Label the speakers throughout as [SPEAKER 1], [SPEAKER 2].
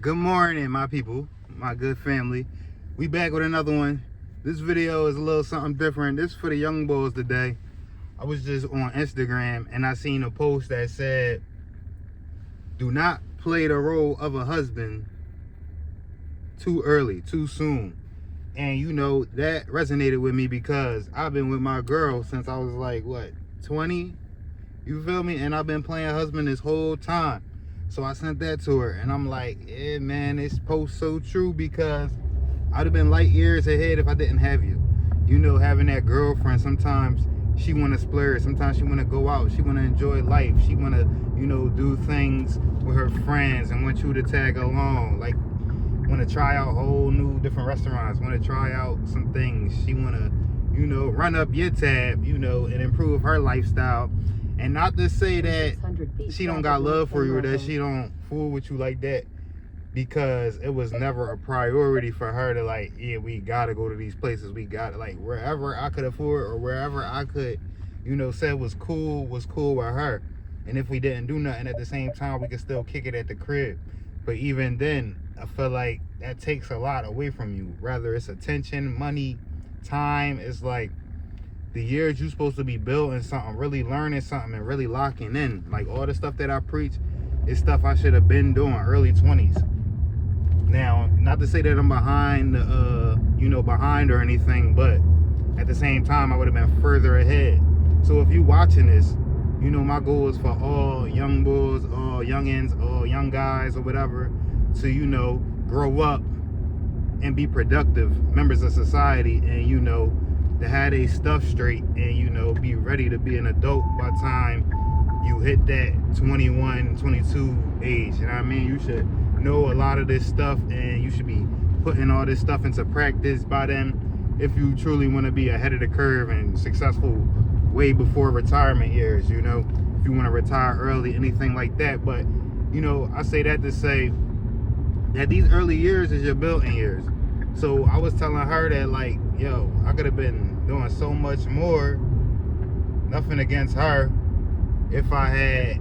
[SPEAKER 1] Good morning, my people, my good family. We back with another one. This video is a little something different. This is for the young boys today. I was just on Instagram and I seen a post that said, do not play the role of a husband too early, too soon. And you know, that resonated with me because I've been with my girl since I was like, what, 20? You feel me? And I've been playing husband this whole time. So I sent that to her and I'm like, yeah, man, this post so true because I'd have been light years ahead if I didn't have you. You know, having that girlfriend, sometimes she want to splurge. Sometimes she want to go out. She want to enjoy life. She want to, you know, do things with her friends and want you to tag along. Like, want to try out whole new different restaurants. Want to try out some things. She want to, you know, run up your tab, you know, and improve her lifestyle. And not to say that she don't got love for you or that she don't fool with you like that, because it was never a priority for her to like, yeah, we gotta go to these places. We gotta, like, wherever I could afford or wherever I could, you know, say was cool with her. And if we didn't do nothing at the same time, we could still kick it at the crib. But even then, I feel like that takes a lot away from you. Rather it's attention, money, time. It's like the years you supposed to be building something, really learning something, and really locking in. Like all the stuff that I preach is stuff I should have been doing early 20s. Now, not to say that I'm behind, you know, behind or anything, but at the same time, I would have been further ahead. So if you watching this, you know, my goal is for all young boys, all youngins, all young guys or whatever to, you know, grow up and be productive members of society and, you know, to have their stuff straight and, you know, be ready to be an adult by the time you hit that 21, 22 age. You know what I mean? You should know a lot of this stuff and you should be putting all this stuff into practice by then if you truly want to be ahead of the curve and successful way before retirement years, you know, if you want to retire early, anything like that. But, you know, I say that to say that these early years is your building years. So I was telling her that, like, yo, I could have been doing so much more, nothing against her, if I had,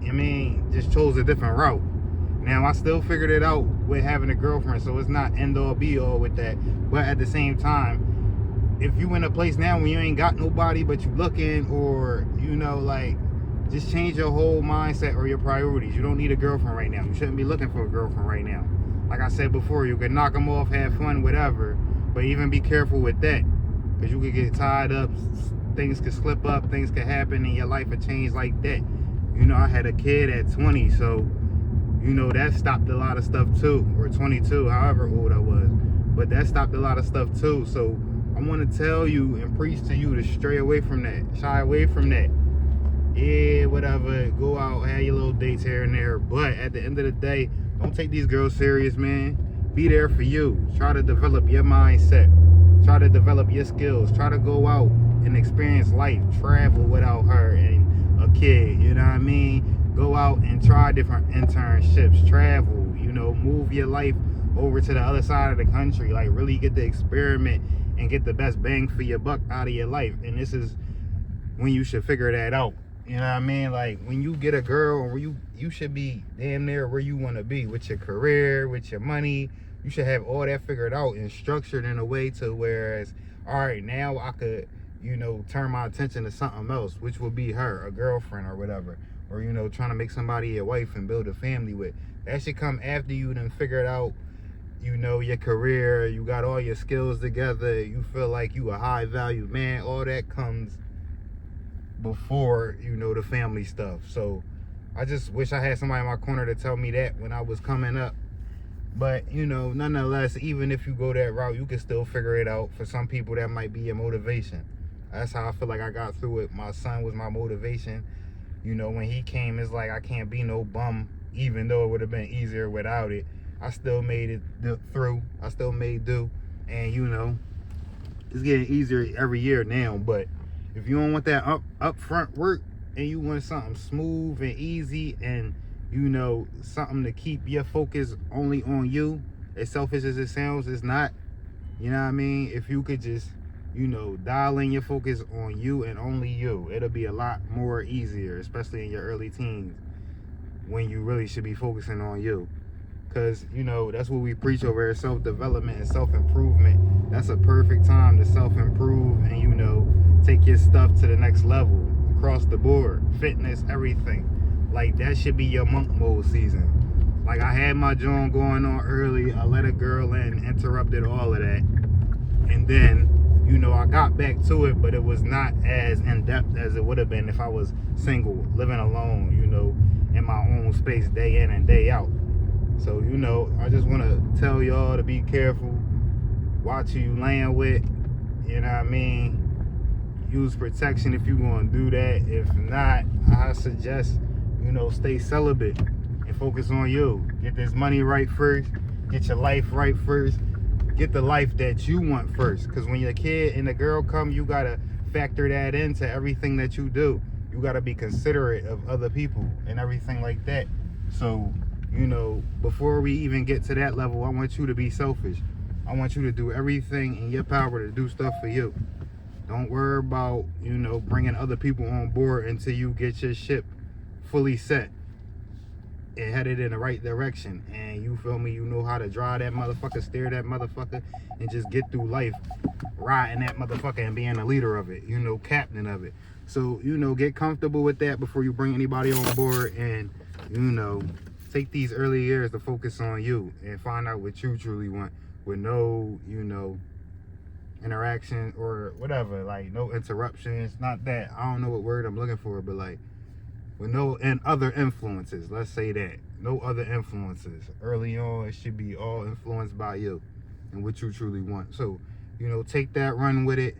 [SPEAKER 1] I mean, just chose a different route. Now, I still figured it out with having a girlfriend, so it's not end all be all with that. But at the same time, if you in a place now when you ain't got nobody but you looking, or, you know, like, just change your whole mindset or your priorities. You don't need a girlfriend right now. You shouldn't be looking for a girlfriend right now. Like I said before, you can knock them off, have fun, whatever, but even be careful with that, because you could get tied up, things could slip up, things could happen, and your life would change like that. You know, I had a kid at 20, so, you know, that stopped a lot of stuff too, or 22, however old I was, but that stopped a lot of stuff too. So I want to tell you and preach to you to stray away from that, shy away from that. Yeah, whatever, go out, have your little dates here and there, but at the end of the day, don't take these girls serious, man. Be there for you. Try to develop your mindset. Try to develop your skills. Try to go out and experience life. Travel without her and a kid, you know what I mean? Go out and try different internships. Travel, you know, move your life over to the other side of the country. Like, really get to experiment and get the best bang for your buck out of your life. And this is when you should figure that out. You know what I mean? Like, when you get a girl, or you should be damn near where you want to be with your career, with your money. You should have all that figured out and structured in a way to whereas, all right, now I could, you know, turn my attention to something else, which would be her, a girlfriend or whatever. Or, you know, trying to make somebody your wife and build a family with. That should come after you done figured out, you know, your career, you got all your skills together, you feel like you a high value man. All that comes before, you know, the family stuff. So I just wish I had somebody in my corner to tell me that when I was coming up. But, you know, nonetheless, even if you go that route, you can still figure it out. For some people, that might be your motivation. That's how I feel like I got through it. My son was my motivation. You know, when he came, it's like I can't be no bum, even though it would have been easier without it. I still made it through. I still made do. And, you know, it's getting easier every year now. But if you don't want that upfront work and you want something smooth and easy and, you know, something to keep your focus only on you, as selfish as it sounds, it's not. You know what I mean? If you could just, you know, dial in your focus on you and only you, it'll be a lot more easier, especially in your early teens when you really should be focusing on you. Because, you know, that's what we preach over here, self-development and self-improvement. That's a perfect time to self-improve and, you know, take your stuff to the next level across the board. Fitness, everything. Like, that should be your monk mode season. Like, I had my joint going on early. I let a girl in, interrupted all of that. And then, you know, I got back to it, but it was not as in-depth as it would have been if I was single, living alone, you know, in my own space day in and day out. So, you know, I just want to tell y'all to be careful. Watch who you laying with. You know what I mean? Use protection if you're going to do that. If not, I suggest, you know, stay celibate and focus on you. Get this money right first. Get your life right first. Get the life that you want first. Because when your kid and the girl come, you got to factor that into everything that you do. You got to be considerate of other people and everything like that. So, you know, before we even get to that level, I want you to be selfish. I want you to do everything in your power to do stuff for you. Don't worry about, you know, bringing other people on board until you get your ship fully set and headed in the right direction. And you feel me, you know how to drive that motherfucker, steer that motherfucker, and just get through life riding that motherfucker and being the leader of it, you know, captain of it. So, you know, get comfortable with that before you bring anybody on board, and, you know, take these early years to focus on you and find out what you truly want with no, you know, interaction or whatever, like no interruptions. Not that, I don't know what word I'm looking for, but like with no and other influences, let's say that. No other influences. Early on, it should be all influenced by you and what you truly want. So, you know, take that, run with it.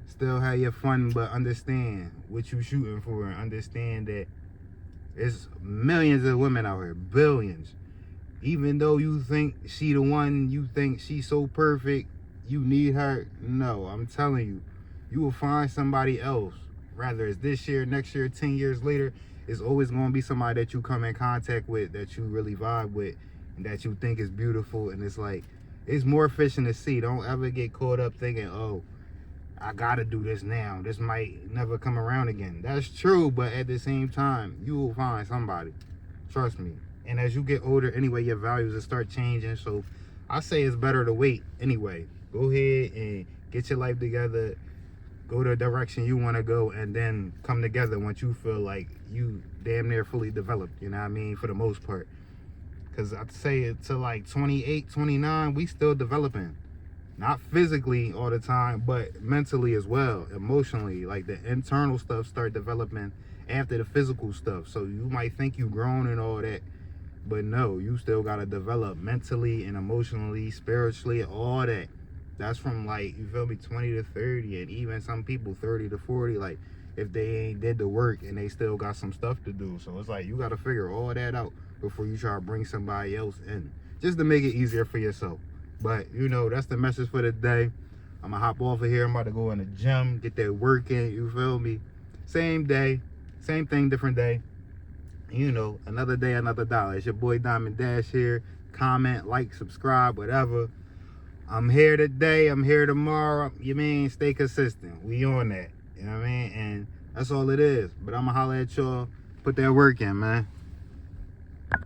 [SPEAKER 1] Still have your fun, but understand what you shooting for, and understand that there's millions of women out here, billions. Even though you think she the one, you think she's so perfect, you need her. No, I'm telling you, you will find somebody else. Rather it's this year, next year, 10 years later, it's always going to be somebody that you come in contact with, that you really vibe with, and that you think is beautiful. And it's like, it's more fish in the sea. Don't ever get caught up thinking, oh, I gotta do this now. This might never come around again. That's true, but at the same time, you will find somebody. Trust me. And as you get older, anyway, your values will start changing. So I say it's better to wait anyway. Go ahead and get your life together. Go the direction you want to go, and then come together once you feel like you damn near fully developed. You know what I mean? For the most part. Because I'd say it to like 28, 29, we still developing. Not physically all the time, but mentally as well, emotionally. Like the internal stuff start developing after the physical stuff. So you might think you grown and all that, but no, you still gotta develop mentally and emotionally, spiritually, all that. That's from like, you feel me, 20 to 30, and even some people 30 to 40, like if they ain't did the work and they still got some stuff to do. So it's like you gotta figure all that out before you try to bring somebody else in, just to make it easier for yourself. But, you know, that's the message for the day. I'm going to hop off of here. I'm about to go in the gym, get that work in, you feel me? Same day, same thing, different day. You know, another day, another dollar. It's your boy Diamond Dash here. Comment, like, subscribe, whatever. I'm here today. I'm here tomorrow. You mean, stay consistent. We on that. You know what I mean? And that's all it is. But I'm going to holler at y'all. Put that work in, man.